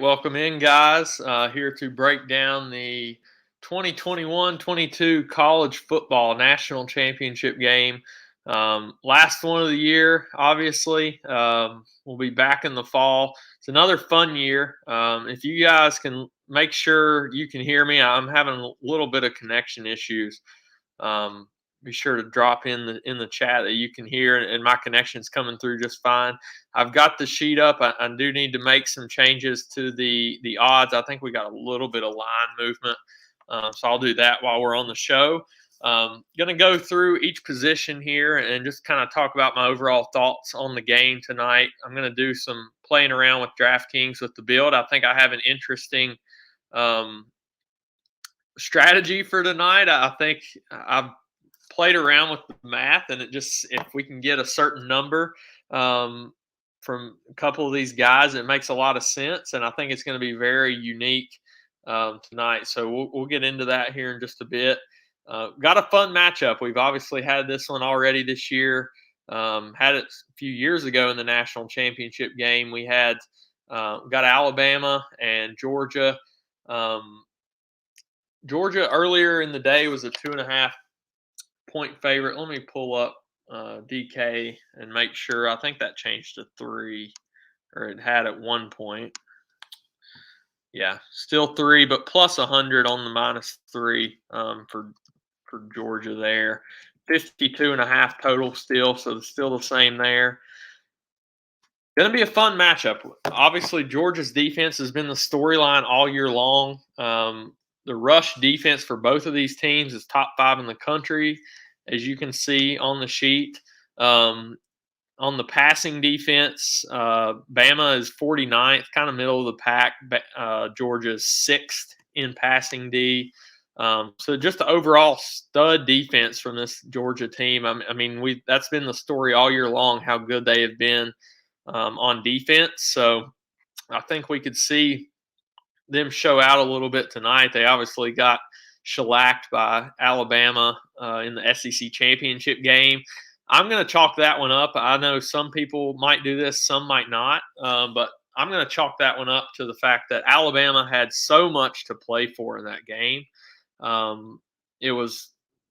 Welcome in, guys. Here to break down the 2021-22 College Football National Championship game. Last one of the year, obviously. We'll be back in the fall. It's another fun year. If you guys can make sure you can hear me, I'm having a little bit of connection issues. Be sure to drop in the chat that you can hear, and my connection's coming through just fine. I've got the sheet up. I do need to make some changes to the odds. I think we got a little bit of line movement, so I'll do that while we're on the show. Going to go through each position here and just kind of talk about my overall thoughts on the game tonight. I'm going to do some playing around with DraftKings with the build. I think I have an interesting strategy for tonight. I think I've played around with the math, and it just, if we can get a certain number from a couple of these guys, it makes a lot of sense, and I think it's going to be very unique tonight. So we'll get into that here in just a bit. Got a fun matchup. We've obviously had this one already this year. Had it a few years ago in the national championship game. We had got Alabama and Georgia. Georgia earlier in the day was a 2.5 point favorite. Let me pull up DK and make sure. I think that changed to 3, or it had at 1 point. Yeah, still 3, but plus 100 on the -3 for Georgia there. 52.5 total still, so it's still the same there. Going to be a fun matchup. Obviously, Georgia's defense has been the storyline all year long. The rush defense for both of these teams is top 5 in the country, as you can see on the sheet. On the passing defense, Bama is 49th, kind of middle of the pack. Georgia is 6th in passing D. So just the overall stud defense from this Georgia team. I mean, that's been the story all year long, how good they have been on defense. So I think we could see them show out a little bit tonight. They obviously got shellacked by Alabama in the SEC championship game. I'm going to chalk that one up. I know some people might do this, some might not, but I'm going to chalk that one up to the fact that Alabama had so much to play for in that game.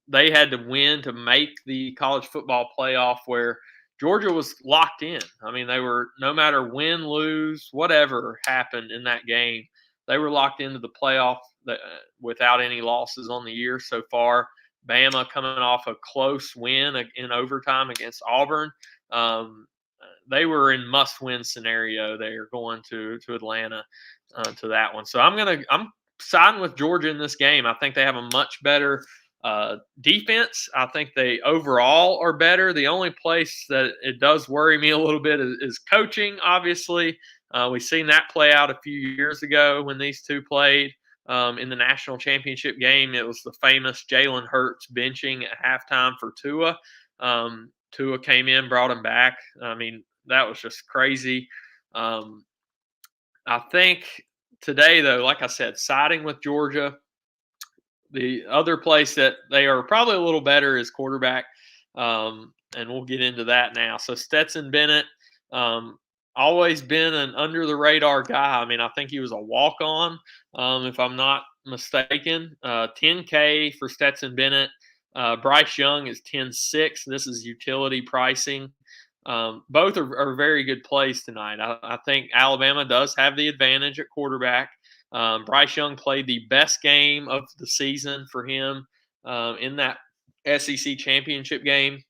They had to win to make the college football playoff, where Georgia was locked in. I mean, they were, no matter win, lose, whatever happened in that game, they were locked into the playoff without any losses on the year so far. Bama coming off a close win in overtime against Auburn. They were in must-win scenario. They are going to Atlanta to that one. So I'm siding with Georgia in this game. I think they have a much better defense. I think they overall are better. The only place that it does worry me a little bit is coaching, obviously. We've seen that play out a few years ago when these two played in the national championship game. It was the famous Jalen Hurts benching at halftime for Tua. Tua came in, brought him back. I mean, that was just crazy. I think today, though, like I said, siding with Georgia. The other place that they are probably a little better is quarterback, and we'll get into that now. So Stetson Bennett, always been an under-the-radar guy. I mean, I think he was a walk-on, if I'm not mistaken. 10K for Stetson Bennett. Bryce Young is 10.6. This is utility pricing. Both are very good plays tonight. I think Alabama does have the advantage at quarterback. Bryce Young played the best game of the season for him in that SEC championship game.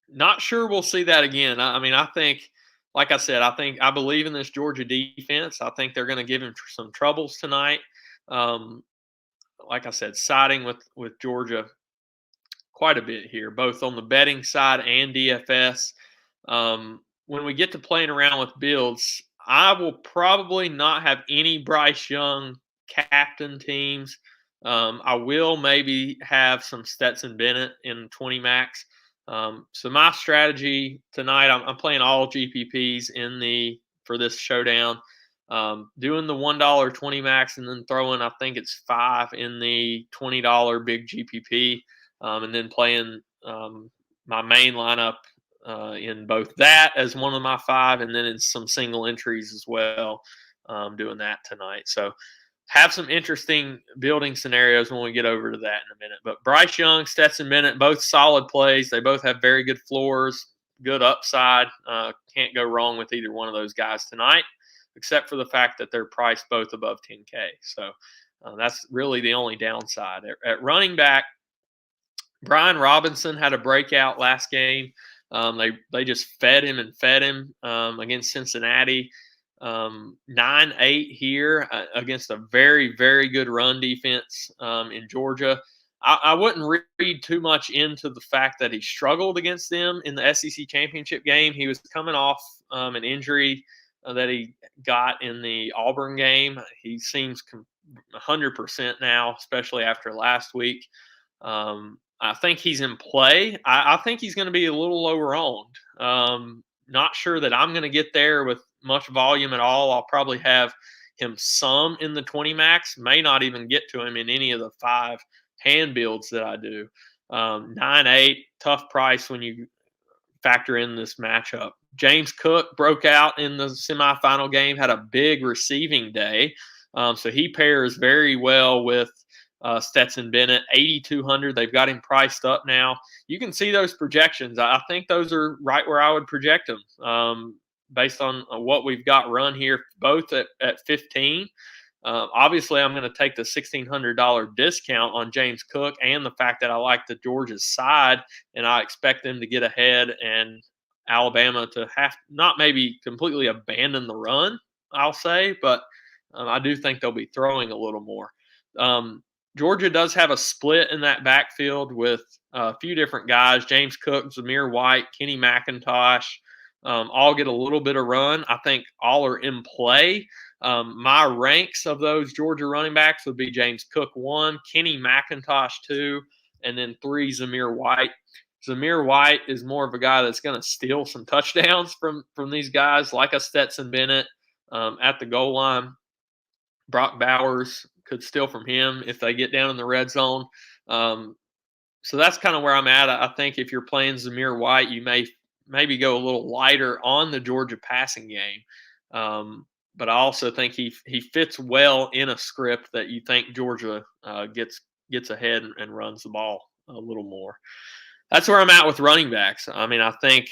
Not sure we'll see that again. I mean, I think, like I said, I believe in this Georgia defense. I think they're going to give him some troubles tonight. Like I said, siding with Georgia quite a bit here, both on the betting side and DFS. When we get to playing around with builds, I will probably not have any Bryce Young captain teams. I will maybe have some Stetson Bennett in 20 max. So my strategy tonight, I'm playing all GPPs for this showdown. Doing the $1 20 max, and then throwing, I think it's 5 in the $20 big GPP, and then playing my main lineup in both that as one of my 5, and then in some single entries as well. doing that tonight. So have some interesting building scenarios when we get over to that in a minute. But Bryce Young, Stetson Bennett, both solid plays. They both have very good floors, good upside. Can't go wrong with either one of those guys tonight, except for the fact that they're priced both above 10K. So that's really the only downside. At running back, Brian Robinson had a breakout last game. They just fed him against Cincinnati. 9-8 here against a very, very good run defense in Georgia. I wouldn't read too much into the fact that he struggled against them in the SEC championship game. He was coming off an injury that he got in the Auburn game. He seems 100% now, especially after last week. I think he's in play. I think he's going to be a little lower owned. Not sure that I'm going to get there with much volume at all. I'll probably have him some in the 20 max, may not even get to him in any of the 5 hand builds that I do. 9-8, tough price when you factor in this matchup. James Cook broke out in the semifinal game, had a big receiving day. So he pairs very well with Stetson Bennett, 8,200. They've got him priced up now. You can see those projections. I think those are right where I would project them based on what we've got run here, both at 15. Obviously, I'm going to take the $1,600 discount on James Cook and the fact that I like the Georgia's side, and I expect them to get ahead and Alabama to have not maybe completely abandon the run, I'll say, but I do think they'll be throwing a little more. Georgia does have a split in that backfield with a few different guys. James Cook, Zamir White, Kenny McIntosh, all get a little bit of run. I think all are in play. My ranks of those Georgia running backs would be James Cook 1, Kenny McIntosh 2, and then 3, Zamir White. Zamir White is more of a guy that's going to steal some touchdowns from these guys, like a Stetson Bennett at the goal line. Brock Bowers could steal from him if they get down in the red zone. So that's kind of where I'm at. I think if you're playing Zamir White, you may maybe go a little lighter on the Georgia passing game. But I also think he fits well in a script that you think Georgia gets ahead and runs the ball a little more. That's where I'm at with running backs. I mean, I think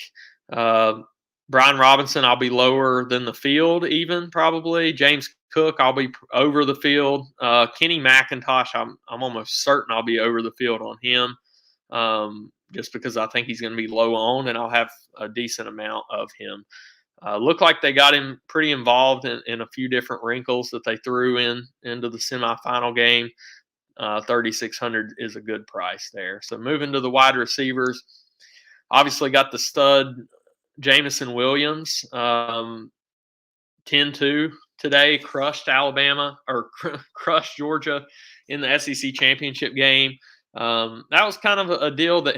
Brian Robinson, I'll be lower than the field even probably. James Cook, I'll be over the field. Kenny McIntosh, I'm almost certain I'll be over the field on him just because I think he's going to be low owned, and I'll have a decent amount of him. Looked like they got him pretty involved in a few different wrinkles that they threw into the semifinal game. 3,600 is a good price there. So moving to the wide receivers, obviously got the stud Jameson Williams, 10-2 today, crushed Alabama or crushed Georgia in the SEC championship game. That was kind of a deal that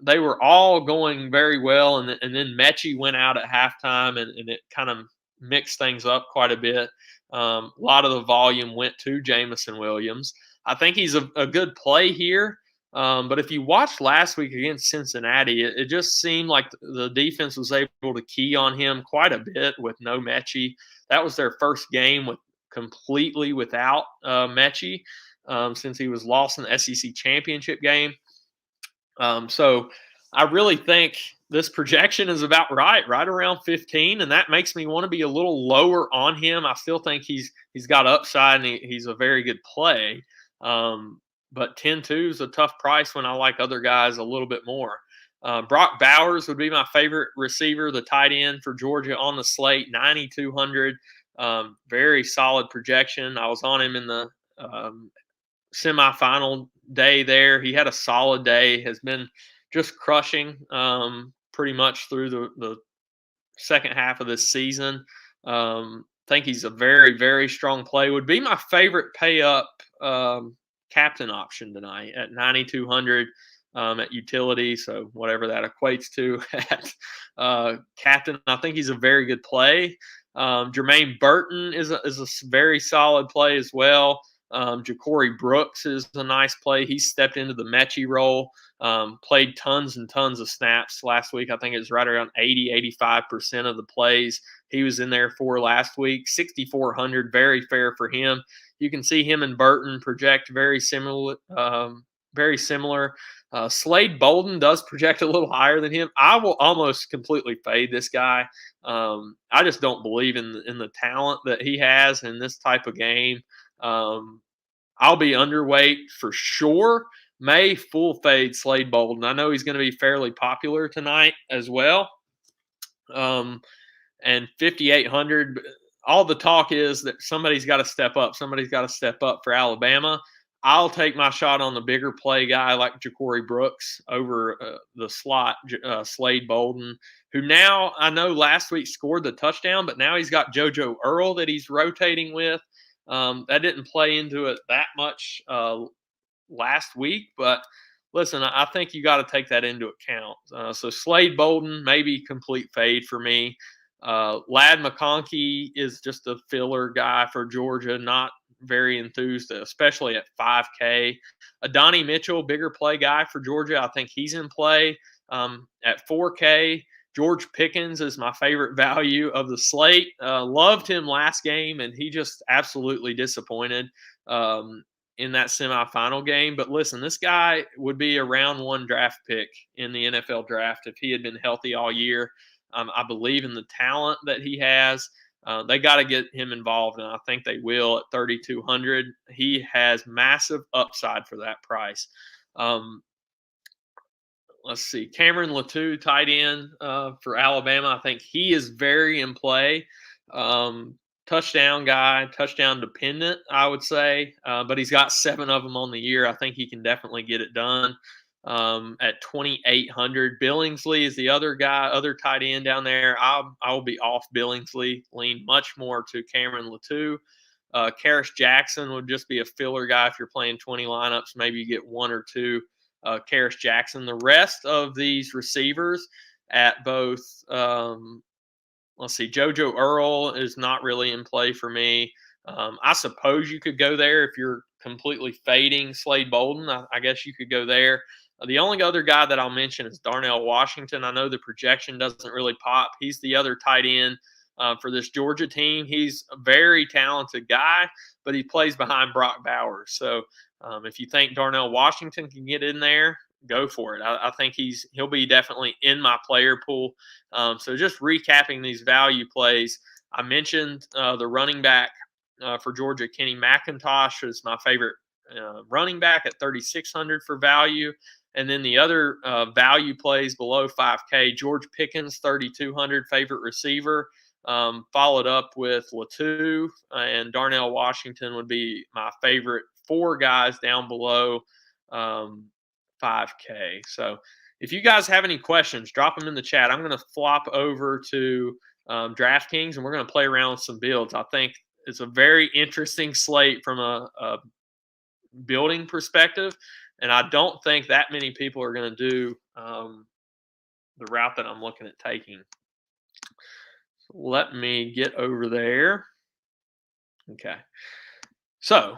they were all going very well, and then Mechie went out at halftime, and it kind of mixed things up quite a bit. A lot of the volume went to Jameson Williams. I think he's a good play here, but if you watched last week against Cincinnati, it just seemed like the defense was able to key on him quite a bit with no Mechie. That was their first game completely without Mechie since he was lost in the SEC championship game. So I really think this projection is about right around 15, and that makes me want to be a little lower on him. I still think he's got upside, and he's a very good play. But 10-2 is a tough price when I like other guys a little bit more. Brock Bowers would be my favorite receiver, the tight end for Georgia on the slate, 9,200. Very solid projection. I was on him in the semifinal day there. He had a solid day, has been just crushing pretty much through the second half of this season. Think he's a very, very strong play. Would be my favorite pay up captain option tonight at 9,200 at utility. So whatever that equates to at captain, I think he's a very good play. Jermaine Burton is a very solid play as well. Jakori Brooks is a nice play. He stepped into the Mechie role, played tons and tons of snaps last week. I think it was right around 85% of the plays he was in there for last week. 6,400, very fair for him. You can see him and Burton project very similar. Slade Bolden does project a little higher than him. I will almost completely fade this guy. I just don't believe in the talent that he has in this type of game. I'll be underweight for sure. May full fade Slade Bolden. I know he's going to be fairly popular tonight as well. And 5,800. All the talk is that somebody's got to step up. Somebody's got to step up for Alabama. I'll take my shot on the bigger play guy like Jakori Brooks over the slot Slade Bolden, who now I know last week scored the touchdown, but now he's got JoJo Earl that he's rotating with. That didn't play into it that much last week, but listen, I think you got to take that into account. So Slade Bolden, maybe complete fade for me. Lad McConkey is just a filler guy for Georgia, not very enthused, especially at 5K. Adonai Mitchell, bigger play guy for Georgia. I think he's in play at 4K. George Pickens is my favorite value of the slate. Loved him last game, and he just absolutely disappointed in that semifinal game. But listen, this guy would be a round one draft pick in the NFL draft if he had been healthy all year. I believe in the talent that he has. They got to get him involved, and I think they will at 3,200. He has massive upside for that price. Let's see. Cameron Latu, tight end for Alabama. I think he is very in play. Touchdown guy, touchdown dependent, I would say. But he's got 7 of them on the year. I think he can definitely get it done. At 2,800. Billingsley is the other guy, other tight end down there. I will be off Billingsley, lean much more to Cameron Latu. Karis Jackson would just be a filler guy if you're playing 20 lineups. Maybe you get 1 or 2 Karis Jackson. The rest of these receivers at both, let's see, JoJo Earl is not really in play for me. I suppose you could go there if you're completely fading Slade Bolden. I guess you could go there. The only other guy that I'll mention is Darnell Washington. I know the projection doesn't really pop. He's the other tight end for this Georgia team. He's a very talented guy, but he plays behind Brock Bowers. So if you think Darnell Washington can get in there, go for it. I think he'll be definitely in my player pool. So just recapping these value plays, I mentioned the running back for Georgia, Kenny McIntosh is my favorite running back at 3,600 for value. And then the other value plays below 5K, George Pickens, 3,200, favorite receiver, followed up with Latu, and Darnell Washington would be my favorite 4 guys down below 5K. So if you guys have any questions, drop them in the chat. I'm going to flop over to Draftkings, and we're going to play around with some builds. I think it's a very interesting slate from a building perspective. And I don't think that many people are going to do the route that I'm looking at taking. So let me get over there. Okay. So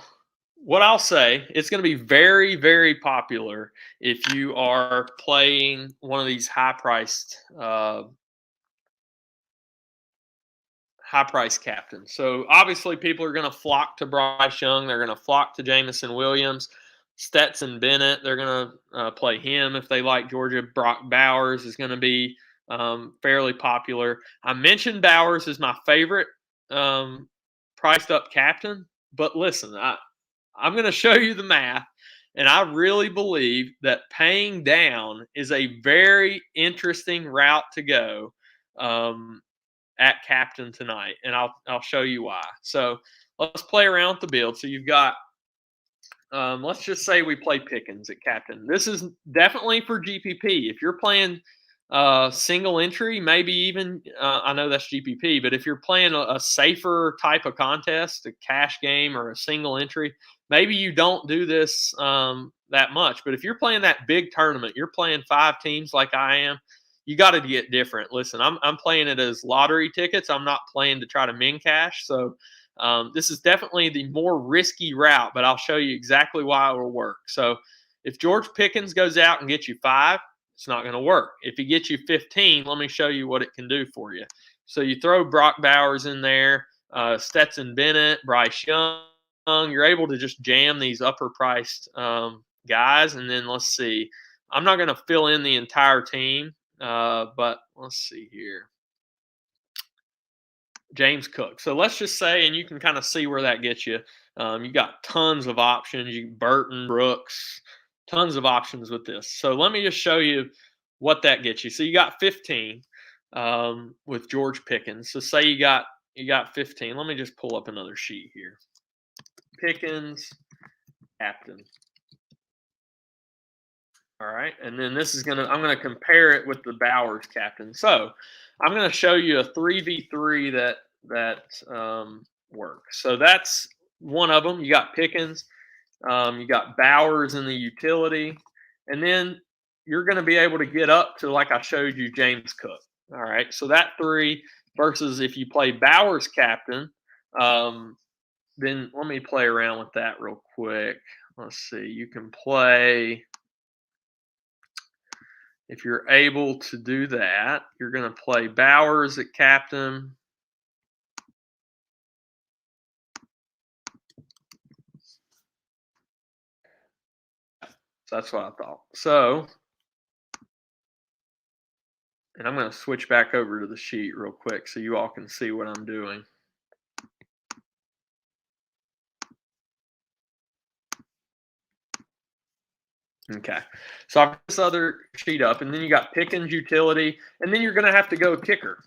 what I'll say, it's going to be very, very popular if you are playing one of these high-priced captains. So obviously people are going to flock to Bryce Young. They're going to flock to Jameson Williams. Stetson Bennett, they're going to play him if they like Georgia. Brock Bowers is going to be fairly popular. I mentioned Bowers is my favorite priced up captain, but listen, I'm going to show you the math, and I really believe that paying down is a very interesting route to go at captain tonight, and I'll show you why. So let's play around with the build. So you've got let's just say we play Pickens at captain. This is definitely for GPP. If you're playing single entry, maybe even I know that's GPP, but if you're playing a safer type of contest, a cash game or a single entry, maybe you don't do this that much. But if you're playing that big tournament, you're playing 5 teams like I am, you got to get different. Listen, I'm playing it as lottery tickets. I'm not playing to try to min cash. So This is definitely the more risky route, but I'll show you exactly why it will work. So if George Pickens goes out and gets you 5, it's not going to work. If he gets you 15, let me show you what it can do for you. So you throw Brock Bowers in there, Stetson Bennett, Bryce Young. You're able to just jam these upper-priced guys. And then let's see. I'm not going to fill in the entire team, but let's see here. James Cook. So let's just say, and you can kind of see where that gets you. You got tons of options. You Burton, Brooks, tons of options with this. So let me just show you what that gets you. So you got 15 with George Pickens. So say you got 15. Let me just pull up another sheet here. Pickens, captain. All right, and then this is I'm gonna compare it with the Bowers captain. So I'm gonna show you a 3v3 that works. So that's one of them. You got Pickens, you got Bowers in the utility, and then you're gonna be able to get up to, like I showed you, James Cook. All right, so that 3 versus if you play Bowers captain, then let me play around with that real quick. Let's see. You can play. If you're able to do that, you're going to play Bowers at captain. So that's what I thought. So, and I'm going to switch back over to the sheet real quick so you all can see what I'm doing. Okay, so I've got this other sheet up, and then you got Pickens utility, and then you're going to have to go kicker.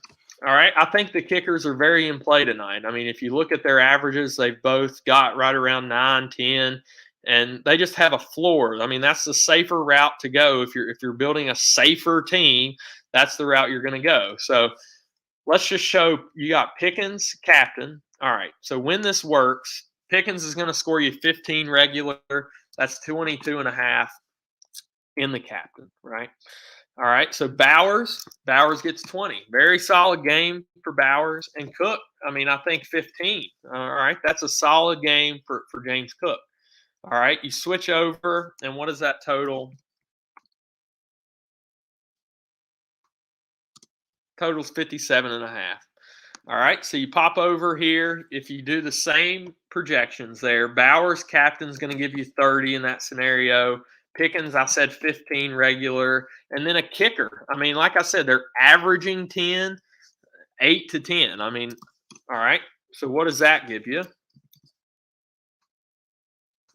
All right, I think the kickers are very in play tonight. I mean, if you look at their averages, they've both got right around 9, 10, and they just have a floor. I mean, that's the safer route to go. If you're building a safer team, that's the route you're going to go. So let's just show you got Pickens captain. All right, so when this works, Pickens is going to score you 15 regular. That's 22.5 in the captain, right? All right, so Bowers gets 20. Very solid game for Bowers. And Cook, I mean, I think 15. All right, that's a solid game for James Cook. All right, you switch over, and what is that total? Total's 57.5. All right, so you pop over here. If you do the same projections there, Bowers captain's going to give you 30 in that scenario. Pickens, I said 15 regular, and then a kicker. I mean, like I said, they're averaging 10, 8 to 10. I mean, all right. So what does that give you?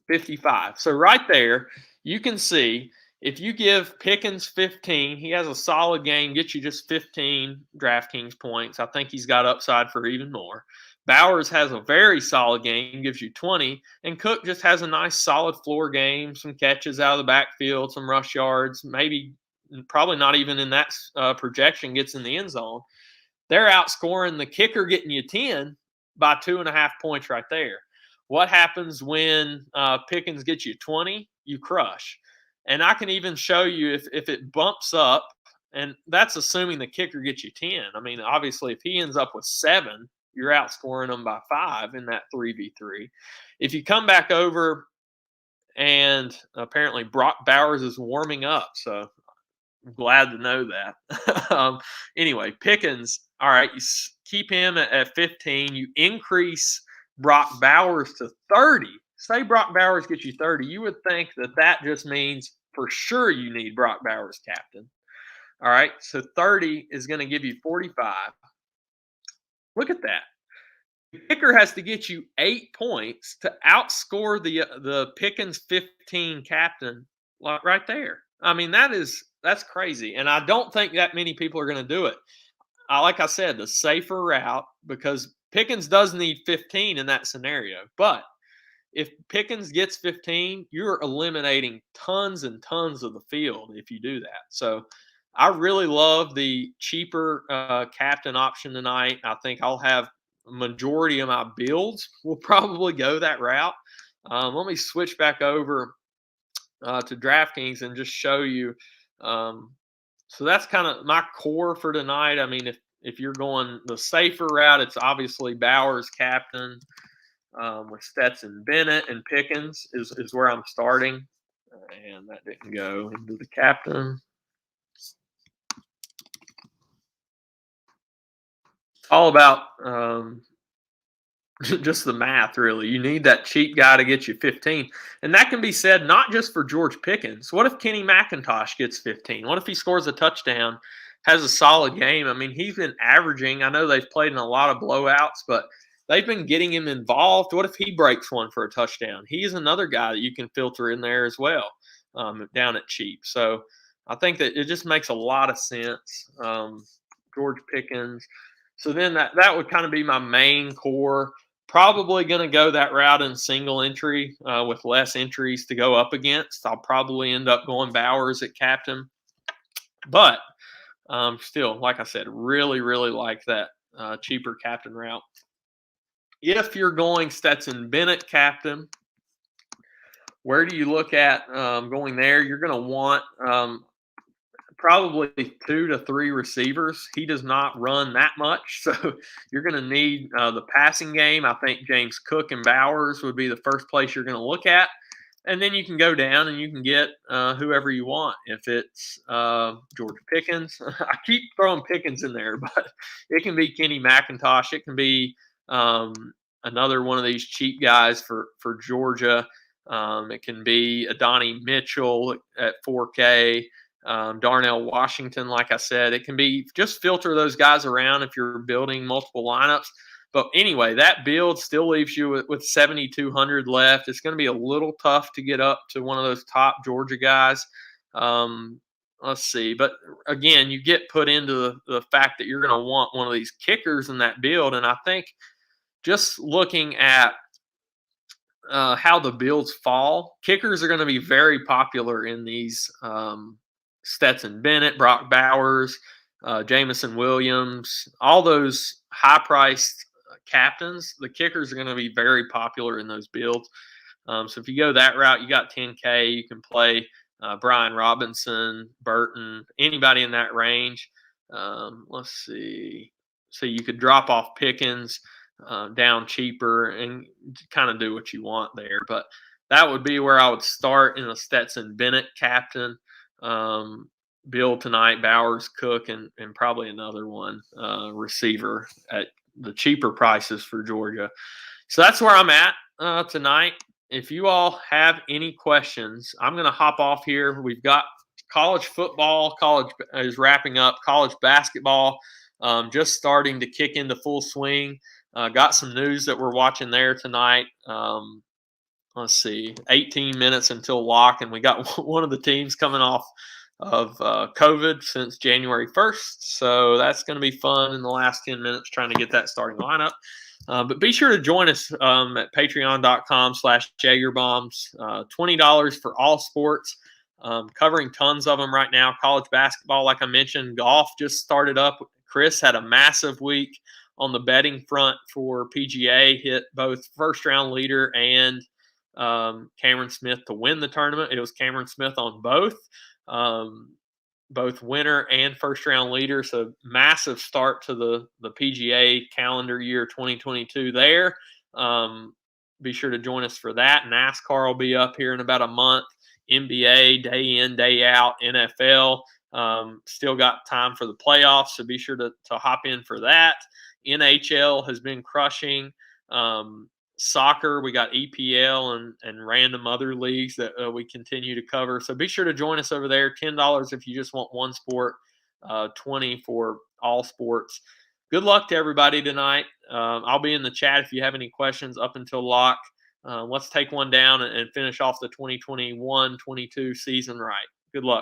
55. So right there, you can see if you give Pickens 15, he has a solid game, gets you just 15 DraftKings points. I think he's got upside for even more. Bowers has a very solid game, gives you 20, and Cook just has a nice solid floor game, some catches out of the backfield, some rush yards, maybe probably not even in that projection gets in the end zone. They're outscoring the kicker getting you 10 by 2.5 points right there. What happens when Pickens gets you 20? You crush. And I can even show you if it bumps up, and that's assuming the kicker gets you 10. I mean, obviously, if he ends up with 7, you're outscoring them by 5 in that 3v3. If you come back over, and apparently Brock Bowers is warming up, so I'm glad to know that. Anyway, Pickens, all right, you keep him at 15. You increase Brock Bowers to 30. Say Brock Bowers gets you 30. You would think that just means for sure you need Brock Bowers captain. All right, so 30 is going to give you 45. Look at that. The kicker has to get you 8 points to outscore the Pickens 15 captain right there. I mean, that's crazy, and I don't think that many people are going to do it. Like I said, the safer route, because Pickens does need 15 in that scenario. But if Pickens gets 15, you're eliminating tons and tons of the field if you do that. So I really love the cheaper captain option tonight. I think I'll have a majority of my builds will probably go that route. Let me switch back over to DraftKings and just show you. So that's kind of my core for tonight. I mean, if you're going the safer route, it's obviously Bowers captain with Stetson Bennett and Pickens is where I'm starting. And that didn't go into the captain. All about just the math, really. You need that cheap guy to get you 15. And that can be said not just for George Pickens. What if Kenny McIntosh gets 15? What if he scores a touchdown, has a solid game? I mean, he's been averaging. I know they've played in a lot of blowouts, but they've been getting him involved. What if he breaks one for a touchdown? He's another guy that you can filter in there as well, down at cheap. So I think that it just makes a lot of sense. George Pickens. So then that would kind of be my main core. Probably going to go that route in single entry with less entries to go up against. I'll probably end up going Bowers at captain. But still, like I said, really, really like that cheaper captain route. If you're going Stetson Bennett captain, where do you look at going there? You're going to want probably 2 to 3 receivers. He does not run that much, so you're going to need the passing game. I think James Cook and Bowers would be the first place you're going to look at, and then you can go down and you can get whoever you want. If it's George Pickens, I keep throwing Pickens in there, but it can be Kenny McIntosh. It can be another one of these cheap guys for Georgia. It can be Adonai Mitchell at 4K. Darnell Washington, like I said. It can be just filter those guys around if you're building multiple lineups. But anyway, that build still leaves you with 7,200 left. It's going to be a little tough to get up to one of those top Georgia guys. Let's see. But again, you get put into the fact that you're going to want one of these kickers in that build. And I think just looking at how the builds fall, kickers are going to be very popular in these Stetson Bennett, Brock Bowers, Jameson Williams, all those high-priced captains. The kickers are going to be very popular in those builds. So if you go that route, you got 10K. You can play Brian Robinson, Burton, anybody in that range. Let's see. So you could drop off Pickens down cheaper and kind of do what you want there. But that would be where I would start in a Stetson Bennett captain. Bill tonight, Bowers, Cook, and probably another one receiver at the cheaper prices for Georgia. So that's where I'm at tonight. If you all have any questions, I'm going to hop off here. We've got college football. College is wrapping up. College basketball just starting to kick into full swing. Got some news that we're watching there tonight. Let's see, 18 minutes until lock, and we got one of the teams coming off of COVID since January 1st. So that's going to be fun in the last 10 minutes trying to get that starting lineup. But be sure to join us at patreon.com/JagerBombs. $20 for all sports, covering tons of them right now. College basketball, like I mentioned, golf just started up. Chris had a massive week on the betting front for PGA, hit both first-round leader and Cameron Smith to win the tournament. It was Cameron Smith on both winner and first round leader. So massive start to the PGA calendar year 2022 there. Be sure to join us for that. NASCAR will be up here in about a month. NBA, day in, day out. NFL, still got time for the playoffs, so be sure to hop in for that. NHL has been crushing. Soccer, we got EPL and random other leagues that we continue to cover. So be sure to join us over there. $10 if you just want one sport, $20 for all sports. Good luck to everybody tonight. I'll be in the chat if you have any questions up until lock. Let's take one down and finish off the 2021-22 season right. Good luck.